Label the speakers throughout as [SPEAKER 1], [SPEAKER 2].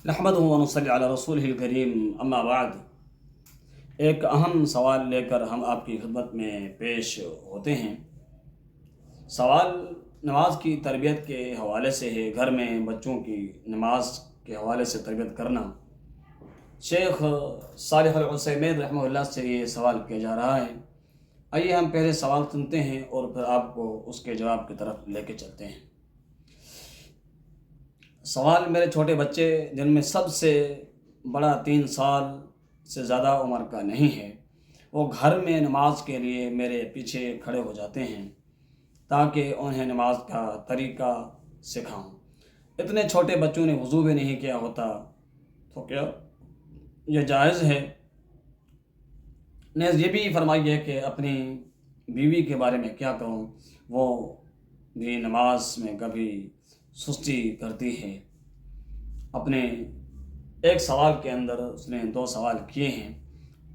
[SPEAKER 1] نحمدہ و نصلی علی رسولہ الکریم، اما بعد۔ ایک اہم سوال لے کر ہم آپ کی خدمت میں پیش ہوتے ہیں۔ سوال نماز کی تربیت کے حوالے سے ہے، گھر میں بچوں کی نماز کے حوالے سے تربیت کرنا۔ شیخ صالح العثیمین رحمہ اللہ سے یہ سوال کیا جا رہا ہے۔ آئیے ہم پہلے سوال سنتے ہیں اور پھر آپ کو اس کے جواب کی طرف لے کے چلتے ہیں۔ سوال: میرے چھوٹے بچے جن میں سب سے بڑا 3 سال سے زیادہ عمر کا نہیں ہے، وہ گھر میں نماز کے لیے میرے پیچھے کھڑے ہو جاتے ہیں تاکہ انہیں نماز کا طریقہ سکھاؤں۔ اتنے چھوٹے بچوں نے وضو بھی نہیں کیا ہوتا، تو کیا یہ جائز ہے؟ نیز یہ بھی فرمائیے کہ اپنی بیوی کے بارے میں کیا کہوں، وہ بھی نماز میں کبھی سستی کرتی ہے۔ اپنے ایک سوال کے اندر اس نے 2 سوال کیے ہیں،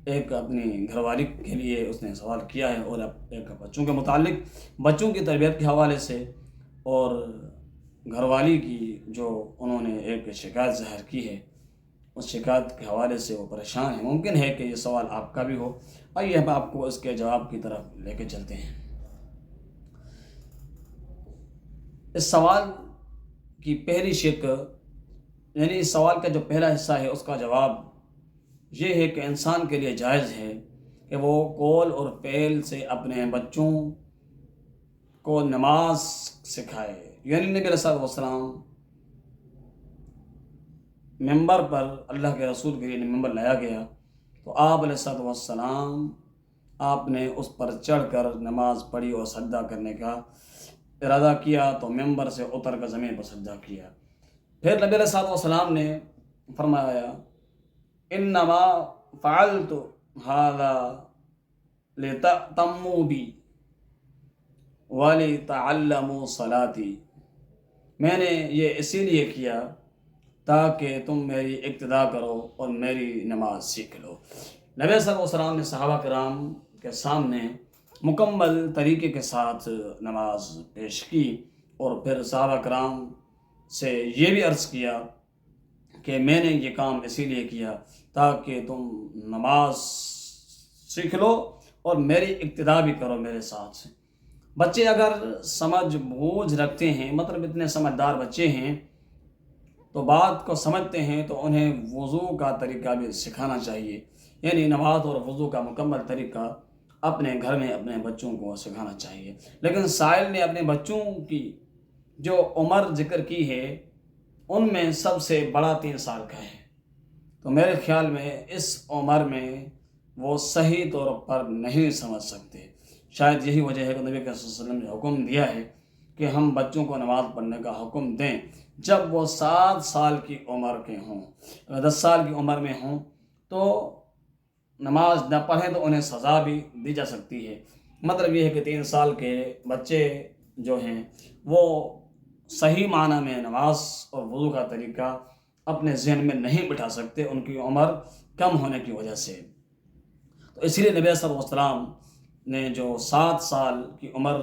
[SPEAKER 1] ایک اپنی گھر والی کے لیے اس نے سوال کیا ہے اور ایک بچوں کے متعلق، بچوں کی تربیت کے حوالے سے، اور گھر والی کی جو انہوں نے ایک شکایت ظاہر کی ہے، اس شکایت کے حوالے سے وہ پریشان ہیں۔ ممکن ہے کہ یہ سوال آپ کا بھی ہو۔ آئیے ہم آپ کو اس کے جواب کی طرف لے کے چلتے ہیں۔ اس سوال کی پہلی شق، یعنی اس سوال کا جو پہلا حصہ ہے، اس کا جواب یہ ہے کہ انسان کے لیے جائز ہے کہ وہ قول اور فعل سے اپنے بچوں کو نماز سکھائے۔ یعنی نبی علیہ الصلوۃ والسلام ممبر پر، اللہ کے رسول کے لیے ممبر لایا گیا تو آپ علیہ الصلوۃ والسلام آپ نے اس پر چڑھ کر نماز پڑھی اور سجدہ کرنے کا ارادہ کیا تو ممبر سے اتر کر زمین پر سجدہ کیا۔ پھر نبی علیہ الصلوۃ والسلام نے فرمایا، انما فعلت ھذا لتأتموا بی ولتعلموا صلاتی، میں نے یہ اسی لیے کیا تاکہ تم میری اقتداء کرو اور میری نماز سیکھ لو۔ نبی صلی اللہ علیہ وسلم نے صحابہ کرام کے سامنے مکمل طریقے کے ساتھ نماز پیش کی، اور پھر صحابہ کرام سے یہ بھی عرض کیا کہ میں نے یہ کام اسی لیے کیا تاکہ تم نماز سیکھ لو اور میری اقتداء بھی کرو میرے ساتھ۔ بچے اگر سمجھ بوجھ رکھتے ہیں، مطلب اتنے سمجھدار بچے ہیں، تو بات کو سمجھتے ہیں، تو انہیں وضو کا طریقہ بھی سکھانا چاہیے۔ یعنی نماز اور وضو کا مکمل طریقہ اپنے گھر میں اپنے بچوں کو سکھانا چاہیے۔ لیکن سائل نے اپنے بچوں کی جو عمر ذکر کی ہے، ان میں سب سے بڑا 3 سال کا ہے، تو میرے خیال میں اس عمر میں وہ صحیح طور پر نہیں سمجھ سکتے۔ شاید یہی وجہ ہے کہ نبی صلی اللہ علیہ وسلم نے حکم دیا ہے کہ ہم بچوں کو نماز پڑھنے کا حکم دیں جب وہ 7 سال کی عمر کے ہوں۔ اگر 10 سال کی عمر میں ہوں تو نماز نہ پڑھیں تو انہیں سزا بھی دی جا سکتی ہے۔ مطلب یہ ہے کہ 3 سال کے بچے جو ہیں وہ صحیح معنی میں نماز اور وضو کا طریقہ اپنے ذہن میں نہیں بٹھا سکتے، ان کی عمر کم ہونے کی وجہ سے۔ تو اس لیے نبی صلی اللہ علیہ وسلم نے جو 7 سال کی عمر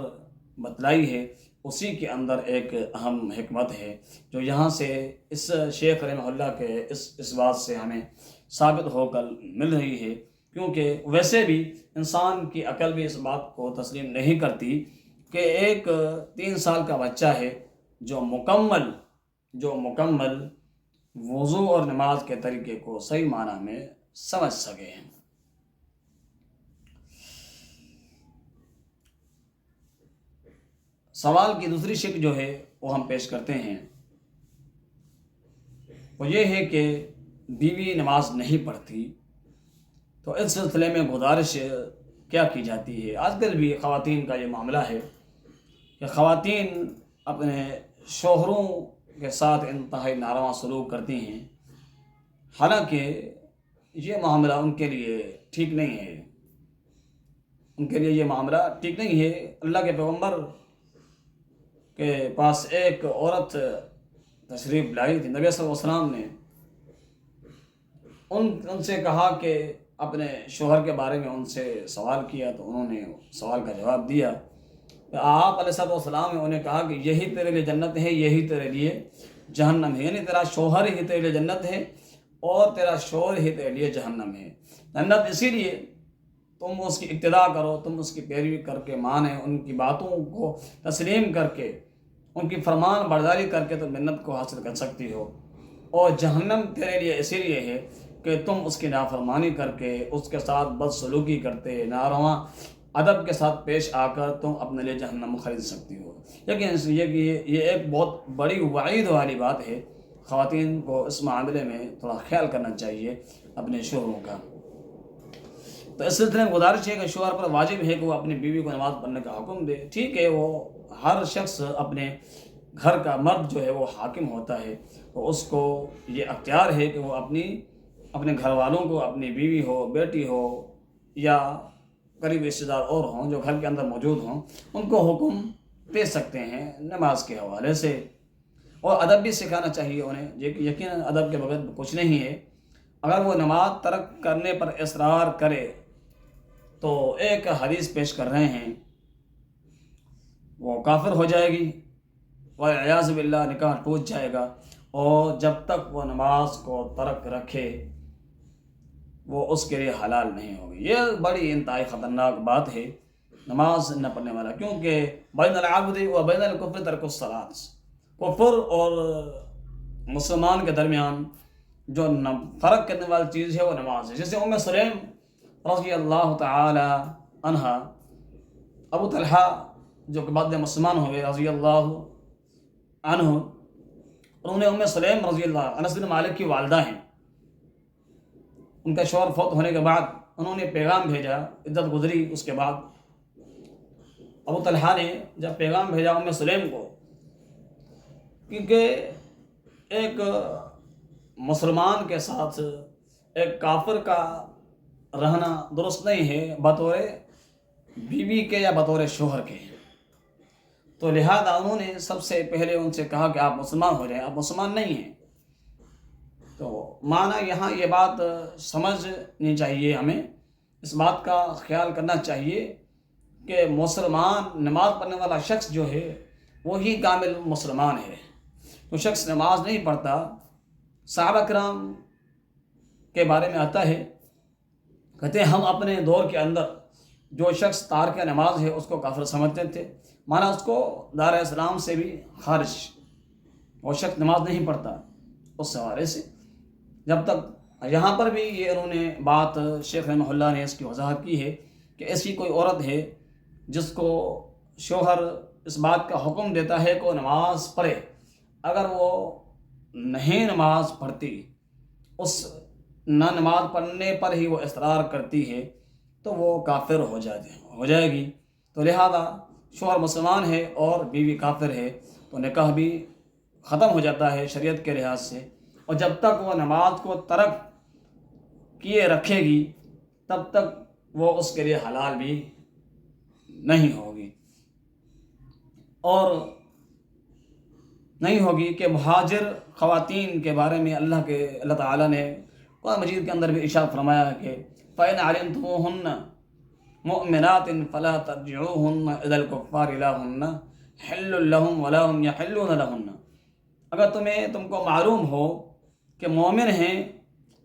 [SPEAKER 1] بتلائی ہے، اسی کے اندر ایک اہم حکمت ہے جو یہاں سے اس شیخ رحمہ اللہ کے اس بات سے ہمیں ثابت ہو کر مل رہی ہے، کیونکہ ویسے بھی انسان کی عقل بھی اس بات کو تسلیم نہیں کرتی کہ ایک 3 سال کا بچہ ہے جو مکمل وضو اور نماز کے طریقے کو صحیح معنی میں سمجھ سکے ہیں۔ سوال کی دوسری شق جو ہے وہ ہم پیش کرتے ہیں، وہ یہ ہے کہ بیوی نماز نہیں پڑھتی، تو اس سلسلے میں گزارش کیا کی جاتی ہے؟ آج کل بھی خواتین کا یہ معاملہ ہے کہ خواتین اپنے شوہروں کے ساتھ انتہائی ناروا سلوک کرتی ہیں، حالانکہ یہ معاملہ ان کے لیے ٹھیک نہیں ہے۔ ان کے لیے یہ معاملہ ٹھیک نہیں ہے۔ اللہ کے پیغمبر کے پاس ایک عورت تشریف لائی تھی، نبی صلی اللہ علیہ وسلم نے ان سے کہا کہ اپنے شوہر کے بارے میں ان سے سوال کیا، تو انہوں نے سوال کا جواب دیا۔ آپ علیہ السلام نے انہیں کہا کہ یہی تیرے لیے جنت ہے، یہی تیرے لیے جہنم ہے، یعنی تیرا شوہر ہی تیرے لیے جنت ہے اور تیرا شوہر ہی تیرے لیے جہنم ہے۔ جنت اسی لیے تم اس کی اقتداء کرو، تم اس کی پیروی کر کے مانے، ان کی باتوں کو تسلیم کر کے، ان کی فرمان برداری کر کے تم جنت کو حاصل کر سکتی ہو، اور جہنم تیرے لیے اسی لیے ہے کہ تم اس کی نافرمانی کر کے، اس کے ساتھ بدسلوکی کرتے، ناروا ادب کے ساتھ پیش آ کر تم اپنے لیے جہنم خرید سکتی ہو۔ لیکن یہ ایک بہت بڑی وعید والی بات ہے، خواتین کو اس معاملے میں تھوڑا خیال کرنا چاہیے اپنے شوہروں کا۔ تو اس سلسلے میں گزارش ہے کہ شوہر پر واجب ہے کہ وہ اپنی بیوی کو نماز پڑھنے کا حکم دے۔ ٹھیک ہے، وہ ہر شخص اپنے گھر کا مرد جو ہے وہ حاکم ہوتا ہے، تو اس کو یہ اختیار ہے کہ وہ اپنے گھر والوں کو، اپنی بیوی ہو، بیٹی ہو یا قریبی رشتہ دار اور ہوں جو گھر کے اندر موجود ہوں، ان کو حکم دے سکتے ہیں نماز کے حوالے سے، اور ادب بھی سکھانا چاہیے انہیں۔ یقیناً ادب کے بغیر کچھ نہیں ہے۔ اگر وہ نماز ترک کرنے پر اصرار کرے تو ایک حدیث پیش کر رہے ہیں، وہ کافر ہو جائے گی، والعیاذ باللہ نکاح ٹوٹ جائے گا، اور جب تک وہ نماز کو ترک رکھے وہ اس کے لیے حلال نہیں ہوگی۔ یہ بڑی انتہائی خطرناک بات ہے، نماز نہ پڑھنے والا، کیونکہ بین العبد و بین الکفر ترک الصلاۃ، کفر اور مسلمان کے درمیان جو فرق کرنے والی چیز ہے وہ نماز ہے۔ جیسے ام سلیم رضی اللہ تعالی عنہا، ابو طلحہ جو کہ بعد میں مسلمان ہوئے رضی اللہ عنہ، انہوں نے ام سلیم رضی اللہ، انس بن مالک کی والدہ ہیں، ان کا شوہر فوت ہونے کے بعد انہوں نے پیغام بھیجا، عدت گزری اس کے بعد ابو طلحہ نے جب پیغام بھیجا ام سلیم کو، کیونکہ ایک مسلمان کے ساتھ ایک کافر کا رہنا درست نہیں ہے بطور بیوی کے یا بطور شوہر کے، تو لہذا انہوں نے سب سے پہلے ان سے کہا کہ آپ مسلمان ہو جائیں، آپ مسلمان نہیں ہیں۔ تو معنی یہاں یہ بات سمجھنی چاہیے، ہمیں اس بات کا خیال کرنا چاہیے کہ مسلمان نماز پڑھنے والا شخص جو ہے وہی کامل مسلمان ہے۔ جو شخص نماز نہیں پڑھتا، صحابہ کرام کے بارے میں آتا ہے، کہتے ہیں ہم اپنے دور کے اندر جو شخص تارک نماز ہے اس کو کافر سمجھتے تھے، مانا اس کو دار اسلام سے بھی خارج، وہ شخص نماز نہیں پڑھتا اس حوالے سے۔ جب تک یہاں پر بھی یہ انہوں نے بات، شیخ رحمہ اللہ نے اس کی وضاحت کی ہے کہ ایسی کوئی عورت ہے جس کو شوہر اس بات کا حکم دیتا ہے کہ وہ نماز پڑھے، اگر وہ نہیں نماز پڑھتی، اس نہ نماز پڑھنے پر ہی وہ اصرار کرتی ہے، تو وہ کافر ہو جائے گی۔ تو لہذا شوہر مسلمان ہے اور بیوی کافر ہے، تو نکاح بھی ختم ہو جاتا ہے شریعت کے لحاظ سے، اور جب تک وہ نماز کو ترک کیے رکھے گی تب تک وہ اس کے لیے حلال بھی نہیں ہوگی، اور نہیں ہوگی کہ مہاجر خواتین کے بارے میں اللہ تعالیٰ نے قرآن مجید کے اندر بھی ارشاد فرمایا کہ فَإِنْ عَلِمْتُمُوهُنَّ مُؤْمِنَاتٍ فَلَا تَرْجِعُوهُنَّ إِلَى الْكُفَّارِ لَا هُنَّ حِلٌّ لَهُمْ وَلَا هُمْ يَحِلُّونَ لَهُنَّ۔ اگر تم کو معلوم ہو کہ مومن ہیں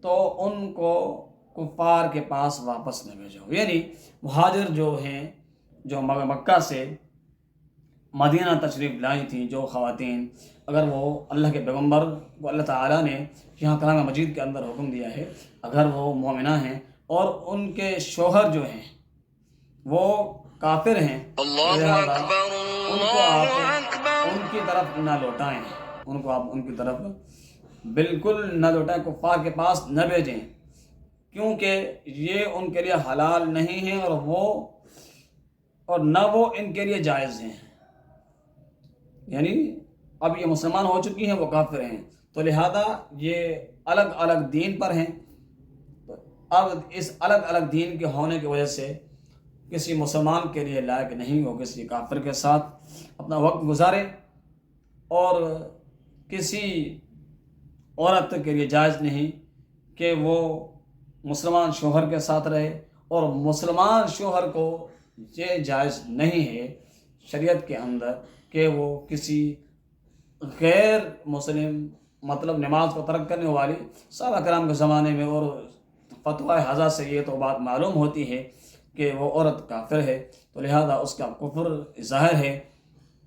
[SPEAKER 1] تو ان کو کفار کے پاس واپس نہ بھیجو، یعنی مہاجر جو ہیں، جو مکہ سے مدینہ تشریف لائی تھیں جو خواتین، اگر وہ اللہ کے پیغمبر کو اللہ تعالیٰ نے یہاں کلام مجید کے اندر حکم دیا ہے، اگر وہ مومنہ ہیں اور ان کے شوہر جو ہیں وہ کافر ہیں، لہذا ان کو آپ ان کی طرف نہ لوٹائیں، ان کو آپ ان کی طرف بالکل نہ لوٹائیں، کفار کے پاس نہ بھیجیں، کیونکہ یہ ان کے لیے حلال نہیں ہے اور نہ وہ ان کے لیے جائز ہیں۔ یعنی اب یہ مسلمان ہو چکی ہیں، وہ کافر ہیں، تو لہذا یہ الگ الگ دین پر ہیں، تو اب اس الگ الگ دین کے ہونے کی وجہ سے کسی مسلمان کے لیے لائق نہیں ہو کسی کافر کے ساتھ اپنا وقت گزارے، اور کسی عورت کے لیے جائز نہیں کہ وہ مسلمان شوہر کے ساتھ رہے، اور مسلمان شوہر کو یہ جائز نہیں ہے شریعت کے اندر کہ وہ کسی غیر مسلم مطلب نماز کو ترک کرنے والی صحابہ کرام کے زمانے میں اور فتویٰ حضرت سے یہ تو بات معلوم ہوتی ہے کہ وہ عورت کافر ہے، تو لہذا اس کا کفر ظاہر ہے،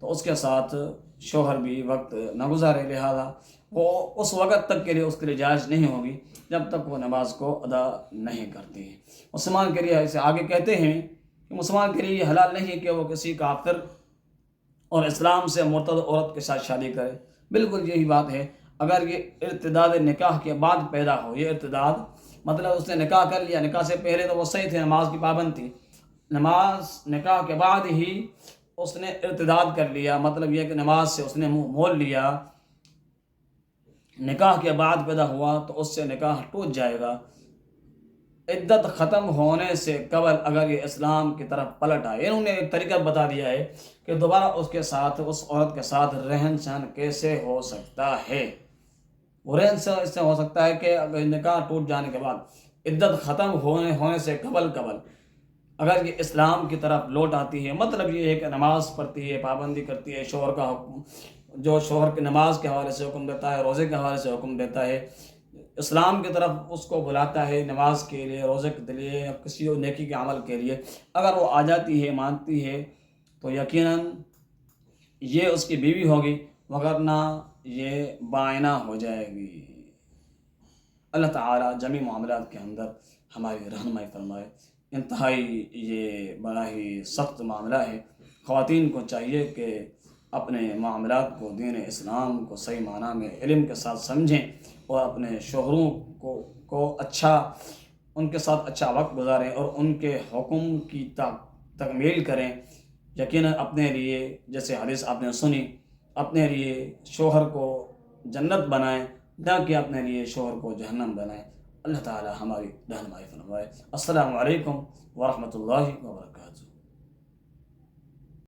[SPEAKER 1] تو اس کے ساتھ شوہر بھی وقت نہ گزارے، لہذا وہ اس وقت تک کے لیے اس کے لیے جائز نہیں ہوگی جب تک وہ نماز کو ادا نہیں کرتی ہے۔ مسلمان کے لیے اسے آگے کہتے ہیں کہ مسلمان کے لیے یہ حلال نہیں کہ وہ کسی کافر اور اسلام سے مرتد عورت کے ساتھ شادی کرے۔ بالکل یہی بات ہے، اگر یہ ارتداد نکاح کے بعد پیدا ہو، یہ ارتداد مطلب اس نے نکاح کر لیا، نکاح سے پہلے تو وہ صحیح تھے، نماز کی پابند تھی، نکاح کے بعد ہی اس نے ارتداد کر لیا، مطلب یہ کہ نماز سے اس نے منہ موڑ لیا، نکاح کے بعد پیدا ہوا تو اس سے نکاح ٹوٹ جائے گا۔ عدت ختم ہونے سے قبل اگر یہ اسلام کی طرف پلٹ آئے، انہوں نے ایک طریقہ بتا دیا ہے کہ دوبارہ اس کے ساتھ، اس عورت کے ساتھ رہن سہن کیسے ہو سکتا ہے۔ وہ رہن سہن اس سے ہو سکتا ہے کہ اگر نکاح ٹوٹ جانے کے بعد عدت ختم ہونے سے قبل اگر یہ اسلام کی طرف لوٹ آتی ہے، مطلب یہ ہے کہ نماز پڑھتی ہے، پابندی کرتی ہے، شوہر کا حکم جو شوہر کی نماز کے حوالے سے حکم دیتا ہے، روزے کے حوالے سے حکم دیتا ہے، اسلام کی طرف اس کو بلاتا ہے نماز کے لیے، روزے کے لیے یا کسی اور نیکی کے عمل کے لیے، اگر وہ آ جاتی ہے، مانتی ہے، تو یقیناً یہ اس کی بیوی ہوگی، وگرنہ یہ بائنہ ہو جائے گی۔ اللہ تعالیٰ جمیع معاملات کے اندر ہماری رہنمائی فرمائے۔ انتہائی یہ بڑا ہی سخت معاملہ ہے، خواتین کو چاہیے کہ اپنے معاملات کو، دین اسلام کو صحیح معنی میں علم کے ساتھ سمجھیں اور اپنے شوہروں کو ان کے ساتھ اچھا وقت گزاریں اور ان کے حکم کی تکمیل کریں۔ یقیناً اپنے لیے، جیسے حدیث آپ نے سنی، اپنے لیے شوہر کو جنت بنائیں، نہ کہ اپنے لیے شوہر کو جہنم بنائیں۔ اللہ تعالی ہماری رہنمائی فرمائے۔ السلام علیکم ورحمۃ اللہ وبرکاتہ۔